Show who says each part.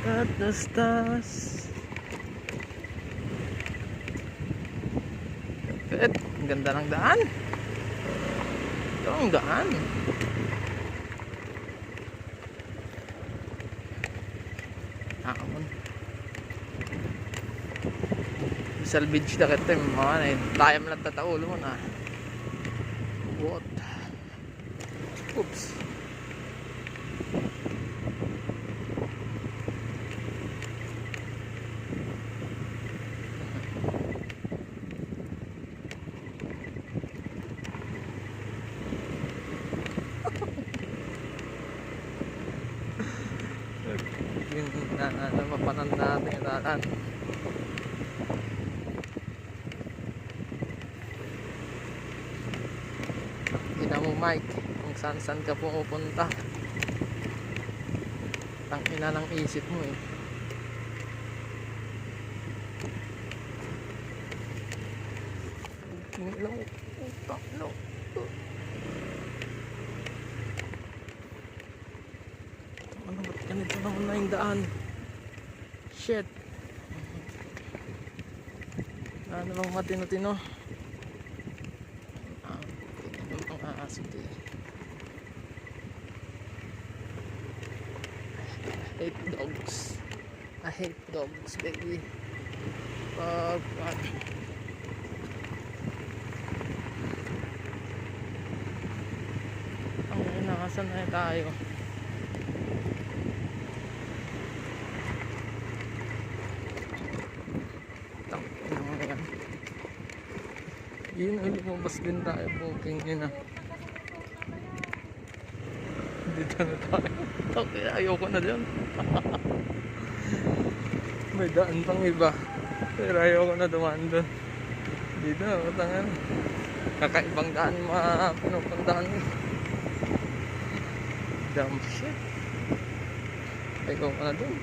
Speaker 1: At tas kapit, ang ganda ng daan. Ito ang daan. Aamon salvage na kita mga na tayo mo lang tataulo mo na. What? Oops. Napapanan natin yung daan. Ina mo Mike, kung saan ka pupunta. Tangina ng isip mo eh. Tingnan mo, utang no. Ano ba't ganito naman na yung daan? Shit. Ano bang matino-tino? Tingnan ang aasit eh. I hate dogs. I hate dogs, baby. Ang inakasan na tayo. Yun, lumabas din tayo booking yun ah. Dito na tayo. Ayoko na dyan. May daan pang iba, pero ayoko na dumaan doon. Dito na, matangan. Kakaibang daan mga pinupuntahan eh. Damn shit. Ayoko na doon.